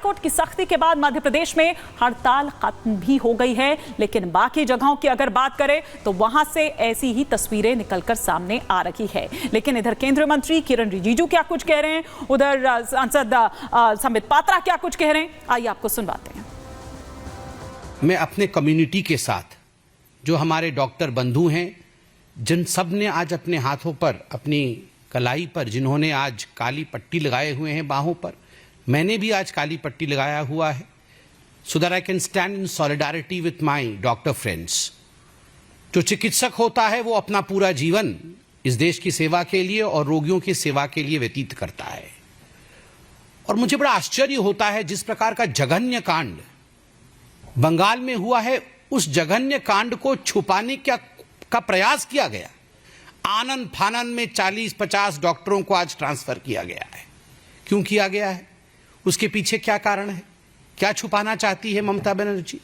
High court की सख्ती के बाद मध्य प्रदेश में हड़ताल खत्म भी हो गई है, लेकिन बाकी जगहों की अगर बात करें तो वहां से ऐसी ही तस्वीरें निकलकर सामने आ रही है। लेकिन इधर केंद्रीय मंत्री किरण रिजिजू क्या कुछ कह रहे हैं, उधर सांसद संबित पात्रा क्या कुछ कह रहे हैं, आइए आपको सुनवाते हैं। मैं अपने कम्युनिटी के साथ जो हमारे डॉक्टर बंधु हैं, जिन सब ने आज अपने हाथों पर, अपनी कलाई पर, जिन्होंने आज काली पट्टी लगाए हुए हैं बाहों पर, मैंने भी आज काली पट्टी लगाया हुआ है, so that I can stand in solidarity with my doctor friends. जो चिकित्सक होता है वो अपना पूरा जीवन इस देश की सेवा के लिए और रोगियों की सेवा के लिए व्यतीत करता है। और मुझे बड़ा आश्चर्य होता है जिस प्रकार का जघन्य कांड बंगाल में हुआ है, उस जघन्य कांड को छुपाने का प्रयास किया गया। आनन फानन में 40-50 डॉक्टरों को आज ट्रांसफर किया गया है। क्यों किया गया है? उसके पीछे क्या कारण है? क्या छुपाना चाहती है ममता बनर्जी?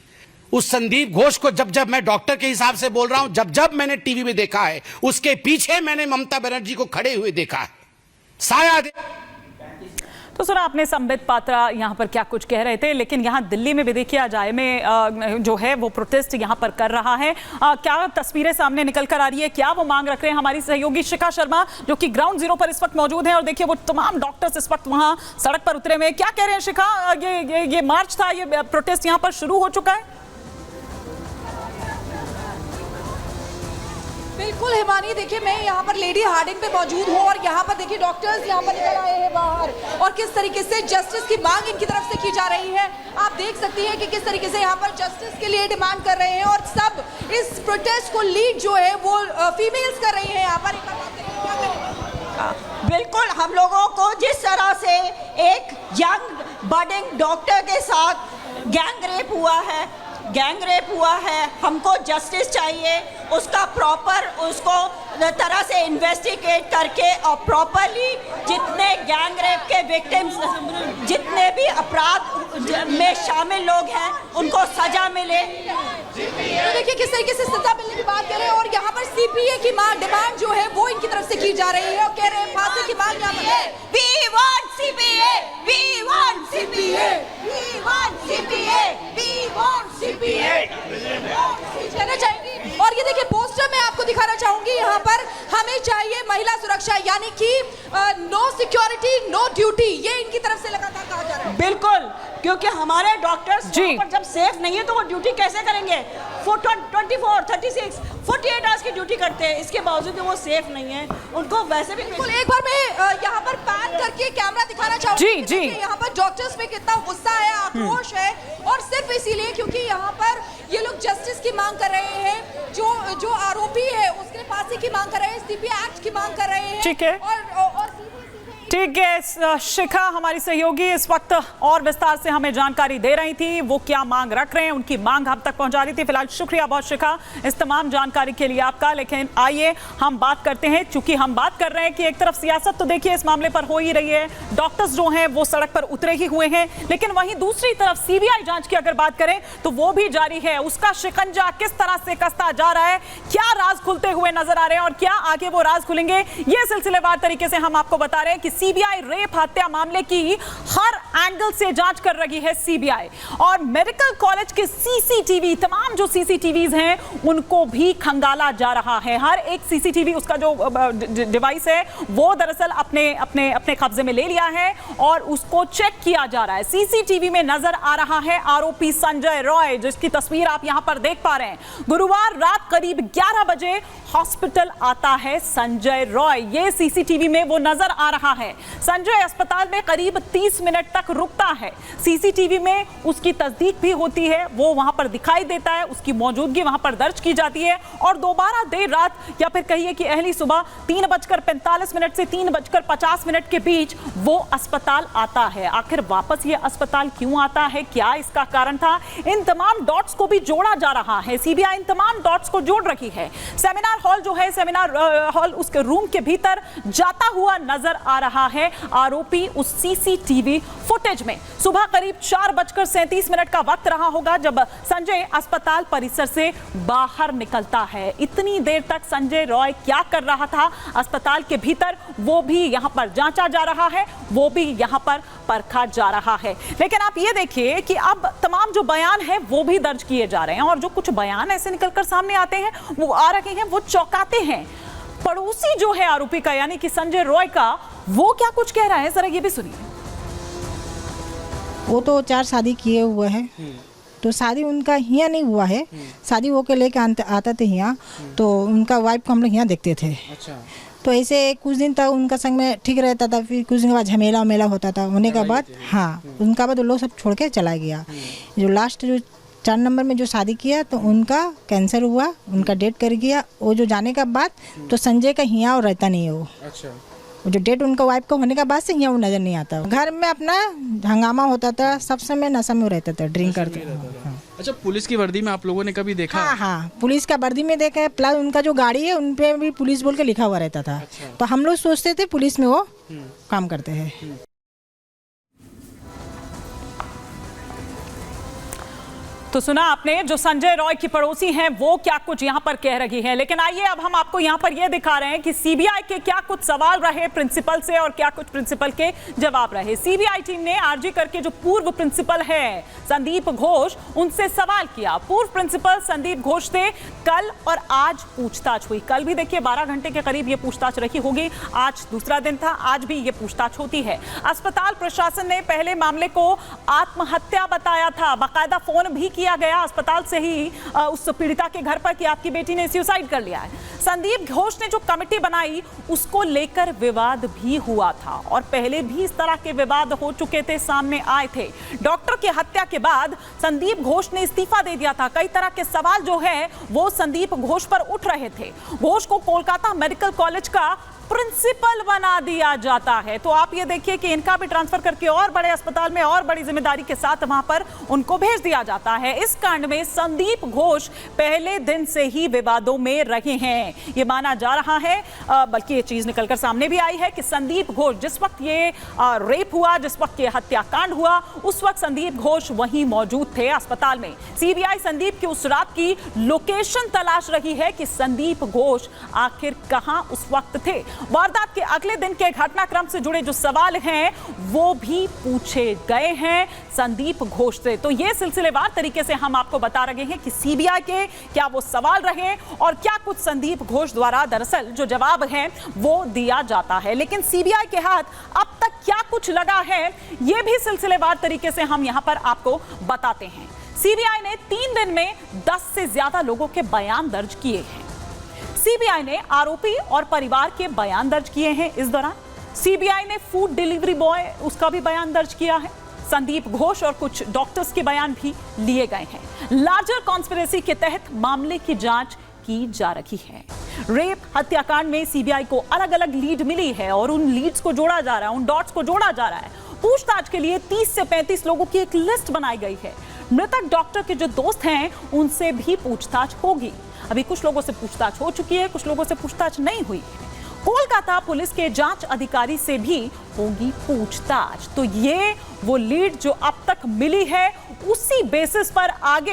उस संदीप घोष को जब मैं डॉक्टर के हिसाब से बोल रहा हूं, जब मैंने टीवी में देखा है, उसके पीछे मैंने ममता बनर्जी को खड़े हुए देखा है। साया तो सुना आपने संबित पात्रा यहाँ पर क्या कुछ कह रहे थे। लेकिन यहाँ दिल्ली में भी देखिए अजाए में जो है वो प्रोटेस्ट यहाँ पर कर रहा है। क्या तस्वीरें सामने निकल कर आ रही है, क्या वो मांग रख रहे हैं हमारी सहयोगी शिखा शर्मा जो कि ग्राउंड जीरो पर इस वक्त मौजूद है। और देखिए वो तमाम डॉक्टर्स इस वक्त वहाँ सड़क पर उतरे हुए हैं। क्या कह रहे हैं शिखा, ये मार्च था, ये प्रोटेस्ट यहाँ पर शुरू हो चुका है? बिल्कुल हिमानी, देखिए मैं यहाँ पर लेडी हार्डिंग पे मौजूद हूँ और यहाँ पर देखिए डॉक्टर्स यहाँ पर निकल आए हैं बाहर और किस तरीके से जस्टिस की मांग इनकी तरफ से की जा रही है। आप देख सकती हैं कि किस तरीके से यहाँ पर जस्टिस के लिए डिमांड कर रहे हैं और सब इस प्रोटेस्ट को लीड जो है वो फीमेल्स कर रही है यहाँ पर। बिल्कुल, हम लोगों को जिस तरह से एक यंग बडिंग डॉक्टर के साथ गैंग रेप हुआ है, हमको जस्टिस चाहिए, उसका प्रॉपर उसको तरह से इन्वेस्टिगेट करके और प्रॉपरली जितने गैंग रेप के विक्टिम्स, जितने भी अपराध में शामिल लोग हैं उनको सजा मिले। तो देखिए किस तरीके से सजा मिलने की बात कर रहे हैं और यहाँ पर सीपीए की डिमांड जो है वो इनकी तरफ से की जा रही है और कह रहे हैं फांसी की मांग यहाँ पर है। We want CPA, we want CPA, we want CPA, we want CPA। कहना चाहेंगी। और ये देखिए पोस्टर में आपको दिखाना चाहूंगी, यहाँ पर हमें चाहिए महिला सुरक्षा, यानी कि नो सिक्योरिटी नो ड्यूटी, ये इनकी तरफ से लगातार कहा जा रहा है। बिल्कुल, क्योंकि हमारे डॉक्टर्स पर जब सेफ नहीं है तो वो ड्यूटी कैसे करेंगे? 24, 36, 48 आवर्स की ड्यूटी करते हैं, इसके बावजूद वो सेफ नहीं है, उनको वैसे भी। बिल्कुल, एक बार मैं यहाँ पर पैन करके कैमरा दिखाना चाहूंगी। जी। यहाँ पर डॉक्टर्स में कितना गुस्सा है, आक्रोश है और सिर्फ इसीलिए क्योंकि यहाँ पर ये लोग जस्टिस की मांग कर रहे हैं, जो आरोपी है उसके फांसी की मांग कर रहे हैं, सीपीए एक्ट की मांग कर रहे हैं। ठीक है ठीक है, शिखा हमारी सहयोगी इस वक्त और विस्तार से हमें जानकारी दे रही थी, वो क्या मांग रख रहे हैं, उनकी मांग हम तक पहुंचा रही थी। फिलहाल शुक्रिया बहुत शिखा इस तमाम जानकारी के लिए आपका। लेकिन आइए हम बात करते हैं, चूंकि हम बात कर रहे हैं कि एक तरफ सियासत तो देखिए इस मामले पर हो ही रही है, डॉक्टर्स जो हैं वो सड़क पर उतरे ही हुए हैं, लेकिन वहीं दूसरी तरफ सीबीआई जांच की अगर बात करें तो वो भी जारी है। उसका शिकंजा किस तरह से कसता जा रहा है, क्या राज खुलते हुए नजर आ रहे हैं और क्या आगे वो राज खुलेंगे, ये सिलसिलेवार तरीके से हम आपको बता रहे हैं कि सीबीआई रेप हत्या मामले की हर एंगल से जांच कर रही है सीबीआई। और मेडिकल कॉलेज के सीसीटीवी, तमाम जो सीसीटीवीज हैं उनको भी खंगाला जा रहा है। हर एक सीसीटीवी, उसका जो डिवाइस है वो दरअसल अपने कब्जे में ले लिया है और उसको चेक किया जा रहा है। सीसीटीवी में नजर आ रहा है आरोपी संजय रॉय, जिसकी तस्वीर आप यहां पर देख पा रहे हैं। गुरुवार रात करीब 11 बजे हॉस्पिटल आता है संजय रॉय, ये सीसीटीवी में वो नजर आ रहा है। संजय अस्पताल में करीब 30 मिनट तक रुकता है, सीसीटीवी में उसकी तस्दीक भी होती है, वो वहां पर दिखाई देता है, उसकी मौजूदगी वहां पर दर्ज की जाती है और दोबारा देर रात या फिर कहिए कि अहली सुबह 3:45 से 3:50 के बीच वो अस्पताल आता है। आखिर वापस ये अस्पताल क्यों आता है, क्या इसका कारण था, इन तमाम डॉट्स को भी जोड़ा जा रहा है। सीबीआई इन तमाम डॉट्स को जोड़ रही है। सेमिनार हॉल जो है, सेमिनार हॉल उसके रूम के भीतर जाता हुआ नजर आ रहा रहा है आरोपी उस सीसीटीवी फुटेज में। सुबह करीब 4:37 का वक्त रहा होगा जब संजय अस्पताल परिसर से बाहर निकलता है। इतनी देर तक संजय रॉय क्या कर रहा था अस्पताल के भीतर, वो भी यहां पर जांचा जा रहा है, वो भी यहां पर परखा जा रहा है। लेकिन आप ये देखिए कि अब तमाम जो बयान है वो भी दर्ज किए जा रहे हैं, और जो कुछ बयान ऐसे निकलकर सामने आते हैं वो आ रहे हैं, वो चौंकाते हैं। पड़ोसी जो है आरोपी का, यानी कि संजय रॉय का, वो क्या कुछ कह रहा है, जरा ये भी सुनिए। वो तो 4 शादी किए हुए हैं, तो शादी उनका यहाँ नहीं हुआ है। शादी वो के लेके आते थे यहाँ, तो उनका वाइफ को हम लोग यहाँ देखते थे। अच्छा। तो ऐसे कुछ दिन तक उनका संग में ठीक रहता था, फिर कुछ दिन के बाद झमेला होता था। होने के बाद उनका बाद वो लोग सब छोड़ के चला गया। जो लास्ट जो 4 नंबर में जो शादी किया तो उनका कैंसर हुआ, उनका डेथ कर गया। वो जो जाने के बाद तो संजय का यहाँ और रहता नहीं है वो। अच्छा। जो डेट उनका वाइफ का होने के बाद से यहाँ वो नजर नहीं आता। घर में अपना हंगामा होता था, सब समय नशा में रहता था, ड्रिंक करते थे। अच्छा, पुलिस की वर्दी में आप लोगों ने कभी देखा? हाँ, पुलिस का वर्दी में देखा है। प्लस उनका जो गाड़ी है उन पे भी पुलिस बोल के लिखा हुआ रहता था। अच्छा। तो हम लोग सोचते थे पुलिस में वो काम करते हैं। तो सुना आपने, जो संजय रॉय की पड़ोसी हैं वो क्या कुछ यहां पर कह रही है। लेकिन आइए अब हम आपको यहां पर यह दिखा रहे हैं कि सीबीआई के क्या कुछ सवाल रहे प्रिंसिपल से और क्या कुछ प्रिंसिपल के जवाब रहे। सीबीआई टीम ने आरजी करके जो पूर्व प्रिंसिपल है संदीप घोष, उनसे सवाल किया। पूर्व प्रिंसिपल संदीप घोष से कल और आज पूछताछ हुई। कल भी देखिए 12 घंटे के करीब ये पूछताछ रखी होगी, आज दूसरा दिन था, आज भी ये पूछताछ होती है। अस्पताल प्रशासन ने पहले मामले को आत्महत्या बताया था, बाकायदा फोन भी किया गया अस्पताल से ही उस पीड़िता के घर पर कि आपकी बेटी ने सुसाइड कर लिया है। संदीप घोष ने जो कमेटी बनाई उसको लेकर विवाद भी हुआ था, और पहले भी इस तरह के विवाद हो चुके थे, सामने आए थे। डॉक्टर की हत्या के बाद संदीप घोष ने इस्तीफा दे दिया था। कई तरह के सवाल जो है वो संदीप घोष पर उठ रहे थे। घोष को कोलकाता मेडिकल कॉलेज का प्रिंसिपल बना दिया जाता है। तो आप ये देखिए कि इनका भी ट्रांसफर करके और बड़े अस्पताल में और बड़ी जिम्मेदारी के साथ वहां पर उनको भेज दिया जाता है। इस कांड में संदीप घोष पहले दिन से ही विवादों में रहे हैं, ये माना जा रहा है। बल्कि ये चीज निकलकर सामने भी आई है कि संदीप घोष, जिस वक्त ये रेप हुआ, जिस वक्त ये हत्याकांड हुआ, उस वक्त संदीप घोष वहीं मौजूद थे अस्पताल में। सीबीआई संदीप की उस रात की लोकेशन तलाश रही है कि संदीप घोष आखिर कहां उस वक्त थे। वारदात के अगले दिन के घटनाक्रम से जुड़े जो सवाल हैं वो भी पूछे गए हैं संदीप घोष से। तो ये सिलसिलेवार तरीके से हम आपको बता रहे हैं कि सीबीआई के क्या वो सवाल रहे और क्या कुछ संदीप घोष द्वारा दरअसल जो जवाब है वो दिया जाता है। लेकिन सीबीआई के हाथ अब तक क्या कुछ लगा है, ये भी सिलसिलेवार तरीके से हम यहां पर आपको बताते हैं। सीबीआई ने 3 दिन में 10 से ज्यादा लोगों के बयान दर्ज किए हैं। सीबीआई ने आरोपी और परिवार के बयान दर्ज किए हैं। इस दौरान सीबीआई ने फूड डिलीवरी बॉय, उसका भी बयान दर्ज किया है। संदीप घोष और कुछ डॉक्टर्स के बयान भी लिए गए हैं। लार्जर कॉन्स्पिरेसी के तहत मामले की जांच की जा रही है। रेप हत्याकांड में सीबीआई को अलग अलग लीड मिली है और उन लीड्स को जोड़ा जा रहा है, उन डॉट्स को जोड़ा जा रहा है। पूछताछ के लिए 30 से 35 लोगों की एक लिस्ट बनाई गई है। मृतक डॉक्टर के जो दोस्त हैं उनसे भी पूछताछ होगी। अभी कुछ लोगों से पूछताछ हो चुकी है, कुछ लोगों से पूछताछ नहीं हुई है। कोलकाता पुलिस के जांच अधिकारी से भी होगी पूछताछ। तो ये वो लीड जो अब तक मिली है, उसी बेसिस पर आगे